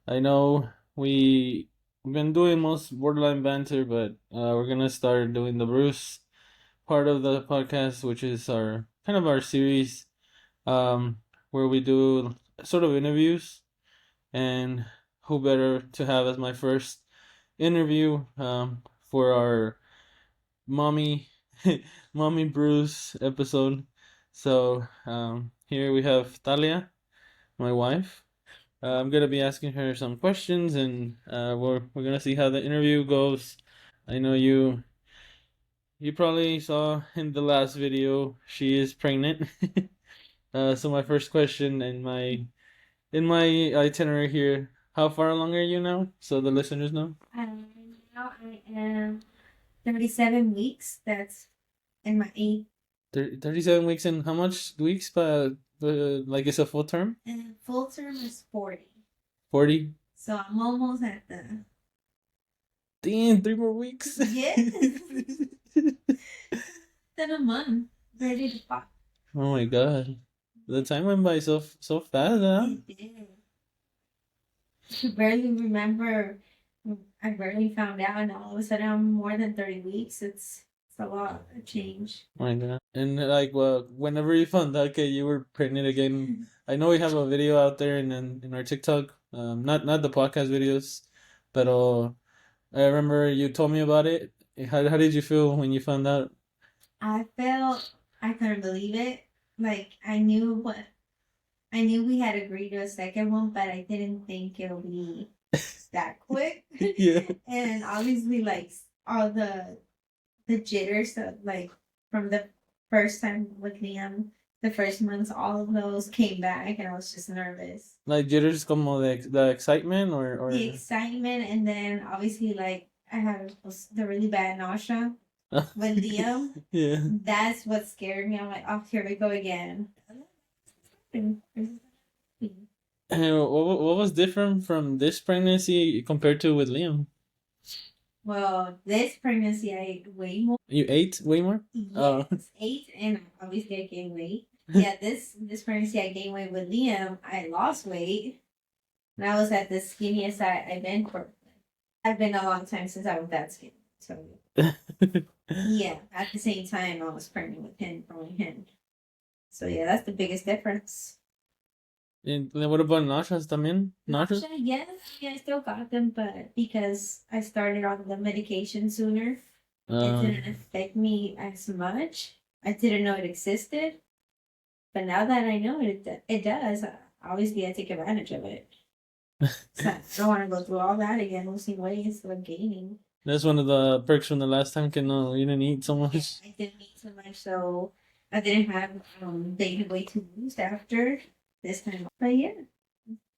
I know we've been doing most borderline banter, but we're gonna start doing the Bruce part of the podcast, which is our kind of our series, um, where we do sort of interviews. And who better to have as my first interview for our mommy mommy Bruce episode. So here we have Talia, my wife. I'm gonna be asking her some questions, and we're gonna see how the interview goes. I know you probably saw in the last video she is pregnant. So my first question in my itinerary here, how far along are you now? So the listeners know. Now I am 37 weeks. That's in my 37 weeks, and how much weeks? But like it's a full term. and full term is 40. 40. So I'm almost at the Damn, 3 more weeks. yes. Then a month ready to pop. Oh my god, the time went by so fast, huh? It did. I barely remember. I barely found out, and all of a sudden I'm more than 30 weeks. It's a lot of change. Oh my god. And like, well, whenever you found out that you were pregnant again, I know we have a video out there and then in our TikTok, not the podcast videos, but I remember you told me about it. How did you feel when you found out? I felt I couldn't believe it. Like I knew we had agreed to a second one, but I didn't think it'll be that quick. Yeah. And obviously, like all the jitters that like from the first time with Liam, the first months, all of those came back, and I was just nervous. Like jitters como the excitement or The excitement, and then obviously like I had the really bad nausea with Liam. yeah. That's what scared me. I'm like, oh, here we go again. And what was different from this pregnancy compared to with Liam? Well, this pregnancy I ate way more. You ate way more? Oh. Yes, ate, and obviously I gained weight. Yeah, this pregnancy I gained weight with Liam. I lost weight, and I was at the skinniest I've been for. I've been a long time since I was that skinny. So yeah, at the same time I was pregnant with him, growing him. So yeah, that's the biggest difference. And then what about nauseous también? Nauseous? Nausea, yes, yeah, I still got them, but because I started on the medication sooner, it didn't affect me as much. I didn't know it existed, but now that I know it does. Obviously, I take advantage of it. So I don't want to go through all that again, losing weight instead of gaining. That's one of the perks from the last time. Que no, you didn't eat so much. Yeah, I didn't eat so much, so I didn't have gained weight to lose after this time. But yeah.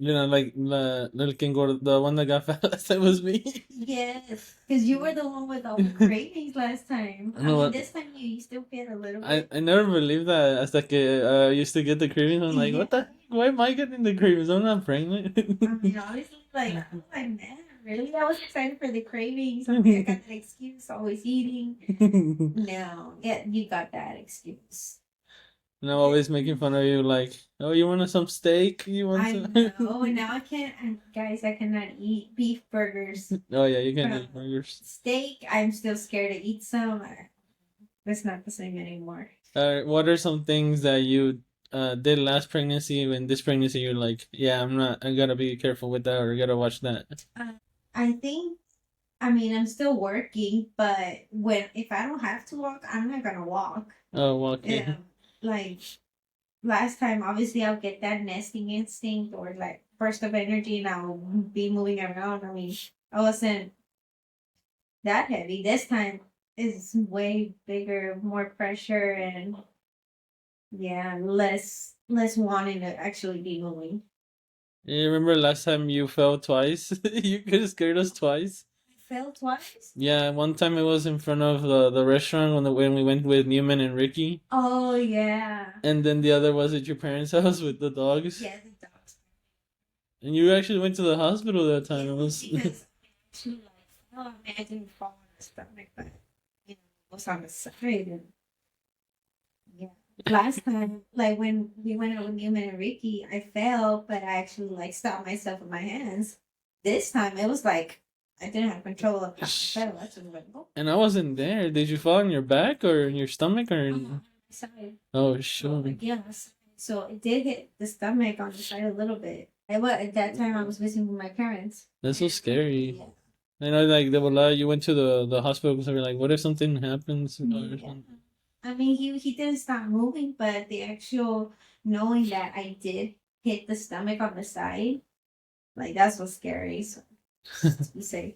You know, like the que the one that got fat last time was me. Yes, because you were the one with all the cravings last time. I No, mean, this time you still get a little bit. I never believed that hasta que I used to get the cravings. I'm like, Yeah. what the? Why am I getting the cravings? I'm not pregnant. I mean, honestly, like, I'm like, man, really? I was excited for the cravings. I mean, I got that excuse, always eating. No, yeah, you got that excuse. And I'm always making fun of you, like, oh, you want some steak? You want I some? know, and now I can't, guys, I cannot eat beef burgers. Oh yeah, you can eat burgers. Steak, I'm still scared to eat some. It's not the same anymore. What are some things that you did last pregnancy? When this pregnancy, you're like, yeah, I'm not. I gotta be careful with that, or I gotta watch that. I think, I mean, I'm still working, but if I don't have to walk, I'm not gonna walk. Oh, well, okay. Yeah, like last time, obviously, I'll get that nesting instinct or like burst of energy, and I'll be moving around. I mean, I wasn't that heavy. This time is way bigger, more pressure, and yeah, less wanting to actually be moving. You remember last time you fell twice? You could have scared us twice. I fell twice. Yeah, one time it was in front of the restaurant when we went with Newman and Ricky, Oh yeah. and then the other was at your parents' house with the dogs. Yeah, the dogs. And you actually went to the hospital that time. It was. Because actually, like, oh, I didn't fall on the stomach, but you know, it was on the side. And yeah, last time, like when we went out with Newman and Ricky, I fell, but I actually like stopped myself with my hands. This time it was like I didn't have control of how. And I wasn't there. Did you fall on your back or in your stomach or? Side. Oh, So sure. like yes. So it did hit the stomach on the side a little bit. I was at that time I was visiting with my parents. That's so scary. Yeah. I know, like they will lie. You went to the hospital because they were like, "What if something happens?" Or Yeah. something? I mean he didn't stop moving, but the actual knowing that I did hit the stomach on the side, like that's what's scary. So just be safe.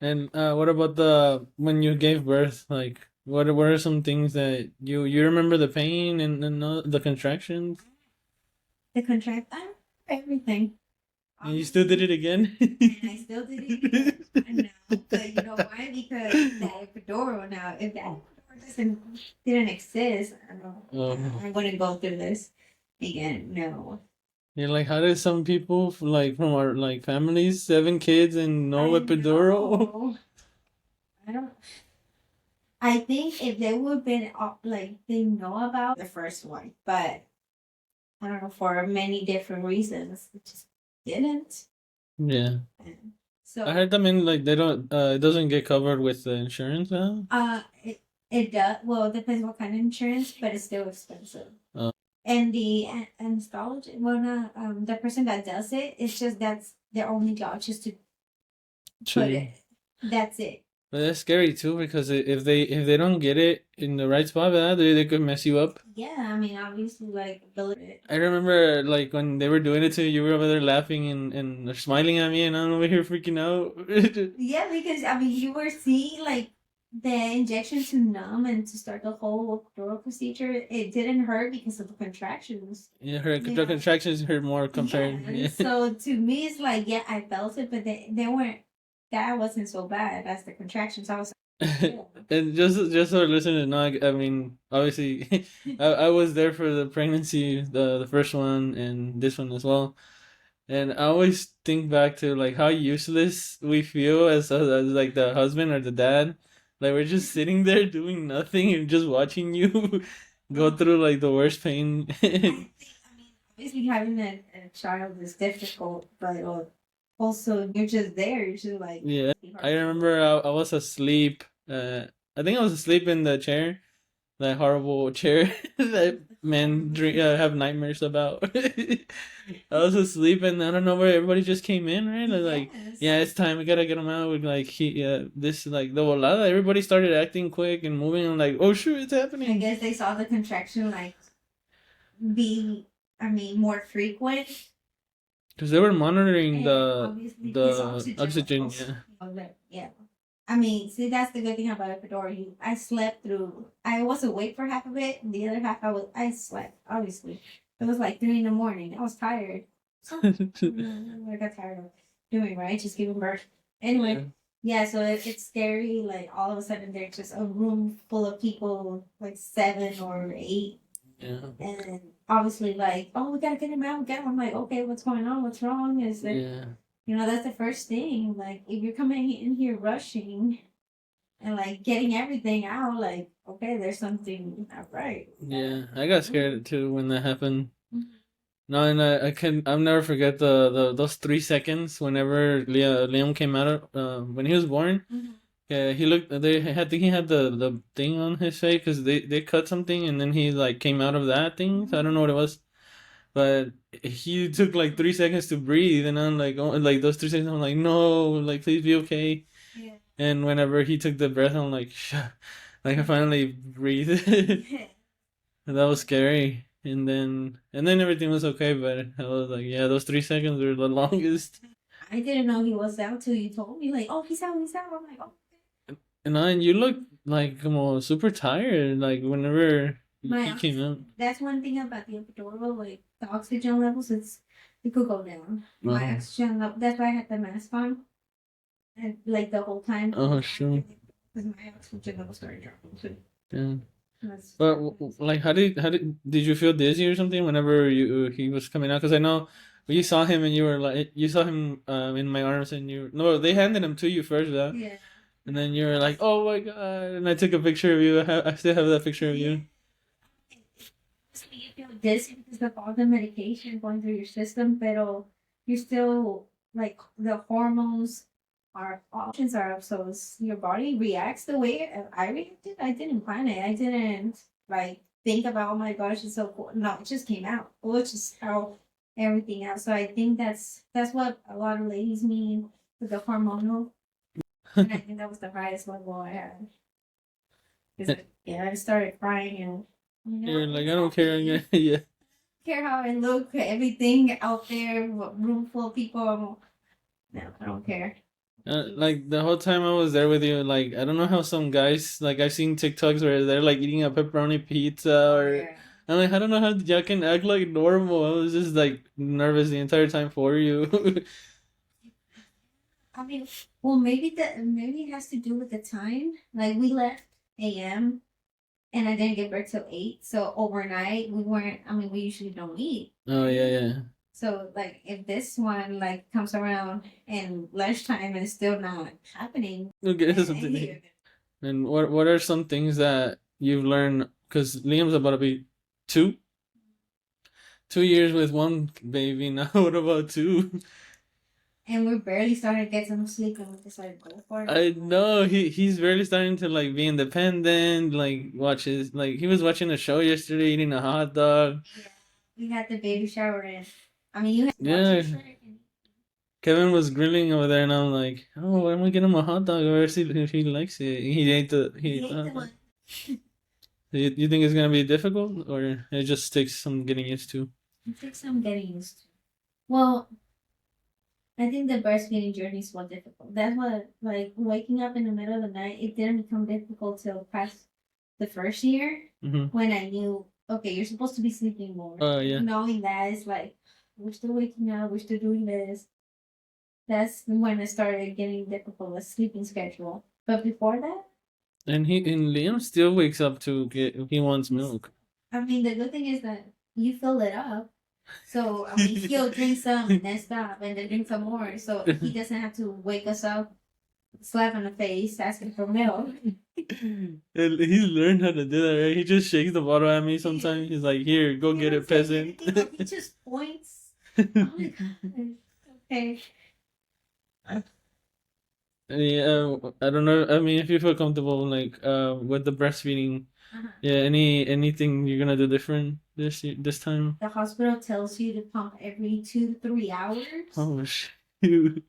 And what about the when you gave birth? Like, what are some things that you remember the pain and the contractions? The contract everything. And you still did it again? And I still did it again. I know, but you know why? Because that epidural now, if that epidural didn't exist, I don't know. Oh. I wouldn't go through this again. No. Yeah, like how did some people like from our like families, 7 kids and no I epidural? know. I don't. I think if they would have been like they know about the first one, but I don't know for many different reasons, it just didn't. Yeah. And I so heard them in like they don't it doesn't get covered with the insurance now. it does. Well, it depends what kind of insurance, but it's still expensive. And the anesthesiologist, well, not, the person that does it, it's just that's their only job, just to True. put it. That's it. But that's scary too because if they don't get it in the right spot, they could mess you up. Yeah, I mean, obviously, like, I remember like when they were doing it to you, you were over there laughing and smiling at me, and I'm over here freaking out. Yeah, because I mean, you were seeing like the injection to numb and to start the whole oral procedure. It didn't hurt because of the contractions. Yeah, her You the know? contractions hurt more compared. Yeah. Yeah. So to me, it's like, yeah, I felt it, but they weren't. That wasn't so bad as the contractions. I was. And just so our listeners know, I mean, obviously, I was there for the pregnancy, the first one, and this one as well. And I always think back to like how useless we feel as like the husband or the dad. Like we're just sitting there doing nothing and just watching you go through like the worst pain. Obviously, having a child is difficult, but also you're just there. You're just like. Yeah, I remember I was asleep. I think I was asleep in the chair, that horrible chair that men have nightmares about. I was asleep and I don't know where everybody just came in, right? Like, yeah, it's time. We gotta get him out. With like this like the volada. Everybody started acting quick and moving. I'm like, oh shoot, it's happening. I guess they saw the contraction like be, I mean, more frequent. Because they were monitoring And the oxygen. Yeah. Yeah. I mean, see, that's the good thing about Ecuador. I slept through. I was awake for half of it, and the other half I slept. Obviously, it was like 3 in the morning. I was tired. So I got tired of doing right, just giving birth. Anyway, yeah. So it's scary. Like all of a sudden, there's just a room full of people, like 7 or 8. Yeah. And obviously, like, oh, we gotta get him out. Get him. I'm like, okay, what's going on? What's wrong? Is there? Yeah. You know, that's the first thing. Like, if you're coming in here rushing and like getting everything out, like, okay, there's something not right. Yeah, I got scared too when that happened. No, and I'll never forget those 3 seconds whenever Liam came out when he was born. Yeah, he looked. They had he had the thing on his face because they cut something and then he like came out of that thing. So I don't know what it was, but he took like 3 seconds to breathe, and I'm like, oh, like those 3 seconds, I'm like, no, like please be okay. Yeah. And whenever he took the breath, I'm like, shut. Like I finally breathed. That was scary. And then everything was okay, but I was like, yeah, those 3 seconds were the longest. I didn't know he was out till you told me, like, oh, he's out, he's out. I'm like, oh. And you look like super tired, like whenever he came out. That's one thing about the epidural, like the oxygen levels, it could go down. My oxygen level, that's why I had the mask on, and like the whole time. Oh, sure. Because my oxygen level started dropping too. Yeah. But like, how did you feel dizzy or something whenever he was coming out? Because I know you saw him and you were like, you saw him in my arms and no, they handed him to you first, huh? Yeah. And then you were like, oh my god! And I took a picture of you. I still have that picture of you. You feel dizzy because of all the medication going through your system, but you're still like the hormones our options are up, so your body reacts the way I reacted. I didn't plan it. I didn't like think about, oh my gosh, it's so cool. No, it just came out. Well, it's just how everything out. So I think that's what a lot of ladies mean with the hormonal. And I think that was the highest level I had. Yeah, I started crying and You're like, I don't care. Yeah. care how I look, everything out there, room full of people. No, I don't care. Like the whole time I was there with you, like I don't know how some guys, like I've seen TikToks where they're like eating a pepperoni pizza, or Yeah. I'm like, I don't know how y'all can act like normal. I was just like nervous the entire time for you. I mean, well, maybe it has to do with the time. Like we left a.m. and I didn't get back till 8, so overnight we weren't. I mean, we usually don't eat. Oh yeah, yeah. So like, if this one like comes around and lunchtime and it's still not happening, Okay, then something. And what are some things that you've learned? Because Liam's about to be 2, 2 years with one baby now. What about two? and we're barely starting to get some sleep, and we decided to go for it. I know he's really starting to like be independent. Like watches like he was watching a show yesterday, eating a hot dog. Yeah, we had the baby shower in. I mean, you had Yeah, Kevin was grilling over there, and I'm like, oh, why am I getting him a hot dog? Or see if he likes it. He ate the he ate the one. You think it's gonna be difficult, or it just takes some getting used to? It takes some getting used to. Well, I think the breastfeeding journey is more difficult. That's what, like, waking up in the middle of the night, it didn't become difficult till past the first year when I knew, okay, you're supposed to be sleeping more. Oh yeah. Knowing that it's like, we're still waking up, we're still doing this. That's when it started getting difficult, the sleeping schedule. But before that, And Liam still wakes up to get if he wants milk. I mean, the good thing is that you fill it up. So I mean, he'll drink some and then stop and then drink some more. So he doesn't have to wake us up, slap in the face, asking for milk. And he's learned how to do that, right? He just shakes the bottle at me sometimes. He's like, "Here, go get it, peasant." He just points. Oh my god. Okay. Yeah, I don't know. I mean, if you feel comfortable, like, with the breastfeeding, yeah. Anything you're gonna do different this time? The hospital tells you to pump every 2 to 3 hours. Oh shoot!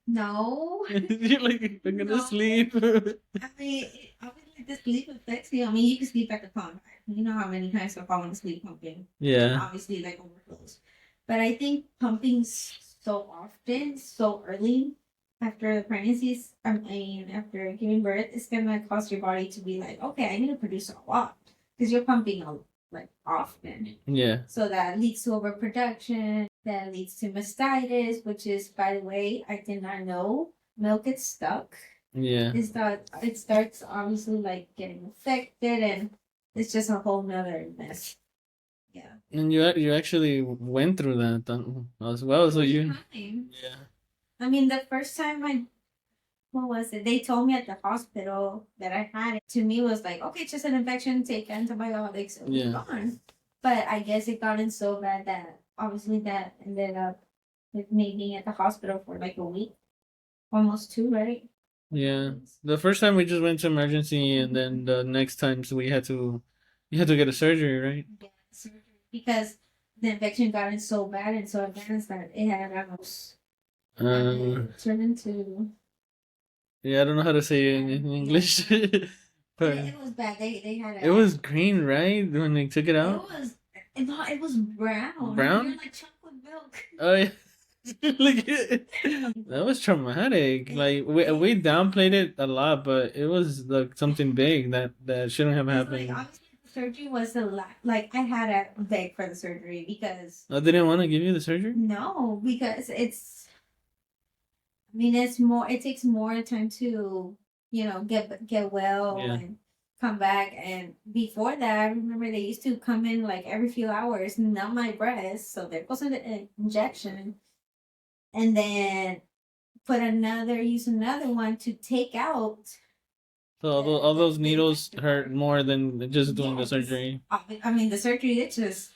No. You're like, I'm gonna sleep. I mean, obviously the sleep affects you. I mean, you can sleep at the pump. You know how many times I've fallen asleep pumping. Yeah. Obviously, like overflows. But I think pumping so often, so early after the pregnancies, I mean, after giving birth, it's gonna cause your body to be like, okay, I need to produce a lot because you're pumping like often. Yeah. So that leads to overproduction. That leads to mastitis, which is, by the way, I did not know milk gets stuck. Yeah. Is that it starts obviously like getting infected, and it's just a whole nother mess. Yeah. And you actually went through that as well, so you. Yeah. I mean, the first time what was it? They told me at the hospital that I had it. To me, was like, okay, it's just an infection. Take antibiotics. It'll be gone. But I guess it got in so bad that obviously that ended up with me being at the hospital for like a week, almost 2, right? Yeah. The first time we just went to emergency, and then the next times you had to get a surgery, right? Yeah, surgery. Because the infection got in so bad and so advanced that it had almost turned into. Yeah, I don't know how to say it in English. But it was bad. They had. It was green, right? When they took it out. It was brown. Brown? Like chocolate milk. Oh yeah. Look at it. That was traumatic. Like we downplayed it a lot, but it was like something big that shouldn't have happened. Like, obviously, the surgery was a lot. Like I had to beg for the surgery because. Oh, they didn't want to give you the surgery? No, because it's. I mean, it's more. It takes more time to, get well and come back. And before that, I remember they used to come in like every few hours, numb my breast, so there was an injection, and then use another one to take out. So all those needles hurt more than just doing the surgery. I mean, the surgery, it just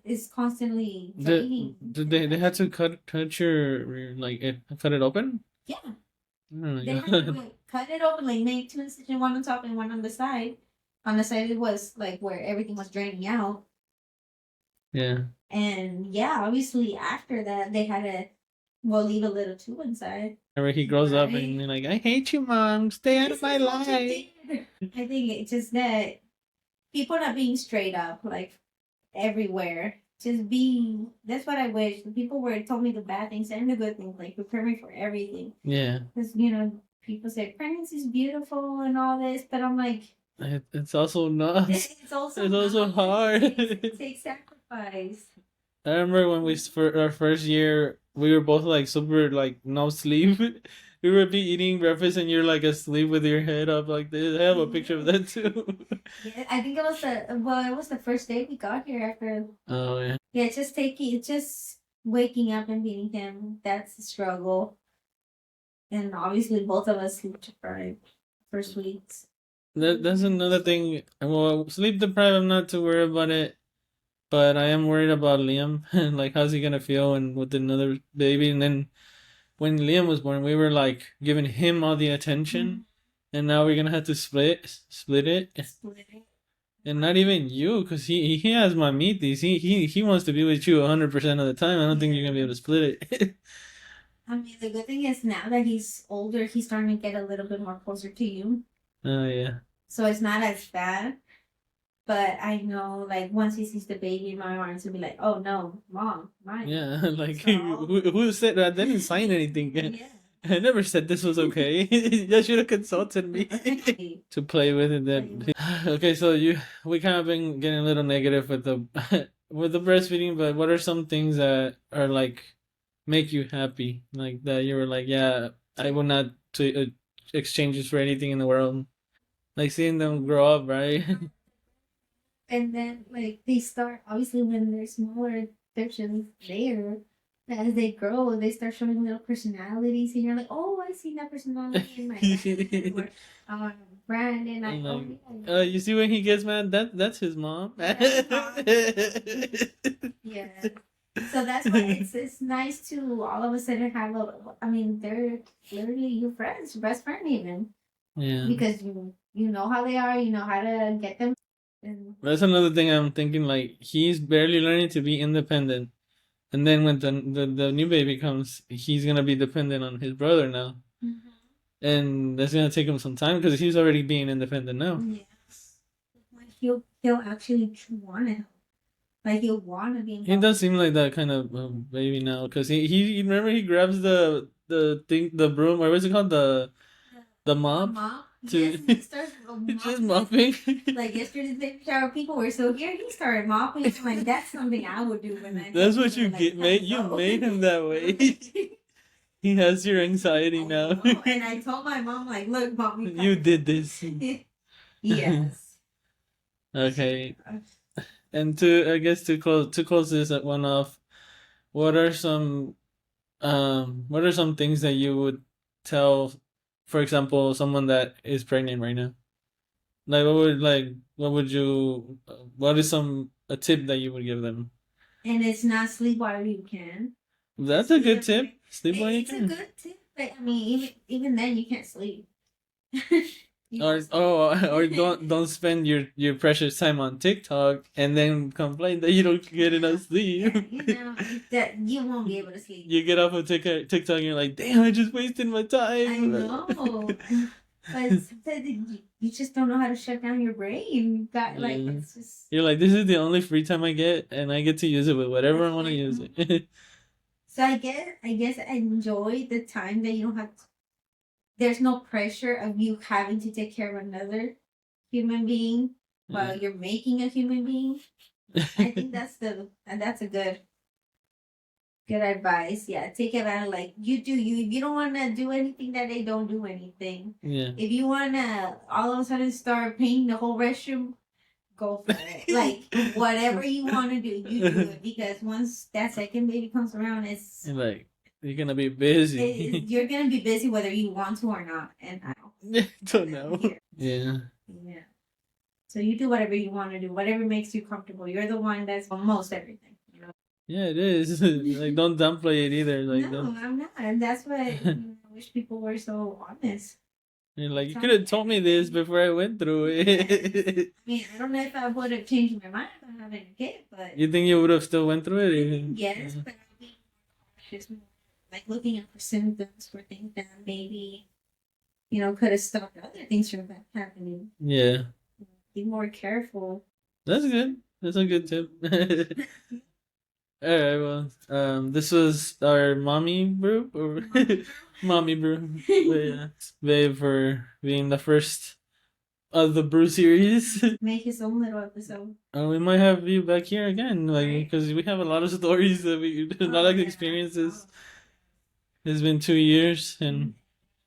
it's constantly draining. They had to cut your like cut it open? Yeah. Oh my They had god. to cut it open, like make two incisions, one on top and one on the side. On the side it was like where everything was draining out. Yeah. And yeah, obviously after that they had to leave a little tube inside. Whenever he grows up and Right? you're like, I hate you, mom. Stay out of my life. I think it's just that people not being straight up like everywhere. Just being, that's what I wish. The people were told me the bad things and the good things, like prepare me for everything. Yeah. Because, people say pregnancy is beautiful and all this, but I'm like, It's also not. it's also It's also not. hard. It takes sacrifice. I remember when we for our first year, we were both like super like no sleep. We would be eating breakfast and you're like asleep with your head up like this. I have a picture of that too. Yeah, I think it was the first day we got here after. Oh yeah. Yeah, just waking up and meeting him. That's the struggle. And obviously, both of us sleep deprived first weeks. That's another thing. Well, sleep deprived, I'm not too worried about it, but I am worried about Liam. Like, how's he gonna feel and with another baby? And then when Liam was born, we were like giving him all the attention, and now we're gonna have to split it. Split it. And not even you, because he has mastitis. He wants to be with you 100% of the time. I don't think you're gonna be able to split it. I mean, the good thing is now that he's older, he's starting to get a little bit more closer to you. Oh yeah. So it's not as bad. But I know, like, once he sees the baby in my arms, he'll be like, "Oh no, mom, mine." Yeah, like So, who said that? I didn't sign anything. yeah. I never said this was okay. You should have consulted me to play with it. Then okay, so we kind of been getting a little negative with the with the breastfeeding, but what are some things that are like make you happy, like that you were like, yeah, I would not exchange this for anything in the world, like seeing them grow up, right? And then, like, they start, obviously, when they're smaller, they're just there. As they grow, they start showing little personalities, and you're like, "Oh, I see that personality in my nephew," or Brandon. You see when he gets mad, that's his mom. Yeah. So that's why it's nice to all of a sudden have I mean, they're literally your friends, your best friend even. Yeah. Because you know how they are, you know how to get them. And that's another thing I'm thinking. Like he's barely learning to be independent, and then when the new baby comes, he's gonna be dependent on his brother now, and that's gonna take him some time because he's already being independent now. Yes. Like he'll actually want to help. Like he'll want to be involved. He does seem like that kind of baby now because he remember he grabs the thing, the broom, or what's it called, the mop. Mop. To Yes, and he starts just mopping. Like yesterday's baby shower, people were so here. He started mopping. I'm like, that's something I would do when I. That's what you get. You made him that way. He has your anxiety now. And I told my mom, like, look, mom, you did this. Yes. Okay. And I guess to close this one off, what are some things that you would tell, for example, someone that is pregnant right now? Like what is a tip that you would give them? And it's not sleep while you can. That's a good tip. Sleep while you can. It's a good tip, but I mean, even then you can't sleep. Or don't spend your precious time on TikTok and then complain that you don't get enough sleep. Yeah, that you won't be able to sleep. You get off of TikTok and you're like, damn, I just wasted my time. I know. But sometimes you just don't know how to shut down your brain. You got like it's just. You're like, this is the only free time I get, and I get to use it with whatever I want to use it. So I guess I enjoy the time that you don't have. There's no pressure of you having to take care of another human being while you're making a human being. I think that's a good advice. Yeah, take it out like you do you. If you don't want to do anything, that they don't do anything. Yeah. If you want to all of a sudden start painting the whole restroom, go for it. Like whatever you want to do, you do it, because once that second baby comes around, it's like you're gonna be busy. You're gonna be busy whether you want to or not, and I don't know. Yeah. Yeah. So you do whatever you want to do, whatever makes you comfortable. You're the one that's on most everything. Yeah, it is. Like, don't downplay it either. Like, No, don't. I'm not. And that's why I wish people were so honest. You're like, you could have told me this before I went through Yes. it. I mean, I don't know if I would have changed my mind about having a kid, but You think you would have still went through it? yes, but I'll be cautious, like looking out for symptoms for things that maybe could have stopped other things from happening. Yeah, Be more careful. that's good. That's a good tip. All right, well, this was our mommy brew or mommy brew. But yeah, babe for being the first of the brew series. Make his own little episode. We might have you back here again, like Right. because we have a lot of stories that we, a lot Oh, of yeah. experiences. It's been 2 years and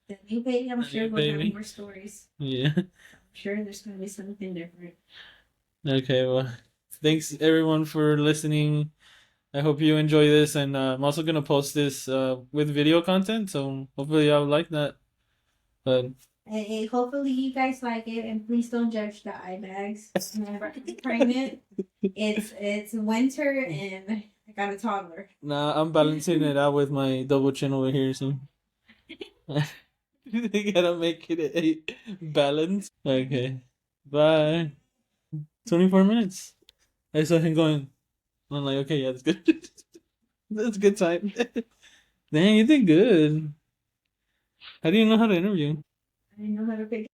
The new baby, I'm a sure, new will have baby. more stories. Yeah. I'm sure there's going to be something different. Okay. Well, thanks everyone for listening. I hope you enjoy this, and I'm also gonna post this with video content, so hopefully y'all like that. But And hopefully you guys like it, and please don't judge the eye bags. Whenever I'm pregnant, it's winter, and I got a toddler. nah, I'm balancing it out with my double chin over here, so you gotta make it a balance. Okay, bye. 24 minutes. I saw him going. I'm like, okay, yeah, that's good. That's a good time. Dang, you did good. How do you know how to interview? I didn't know how to pick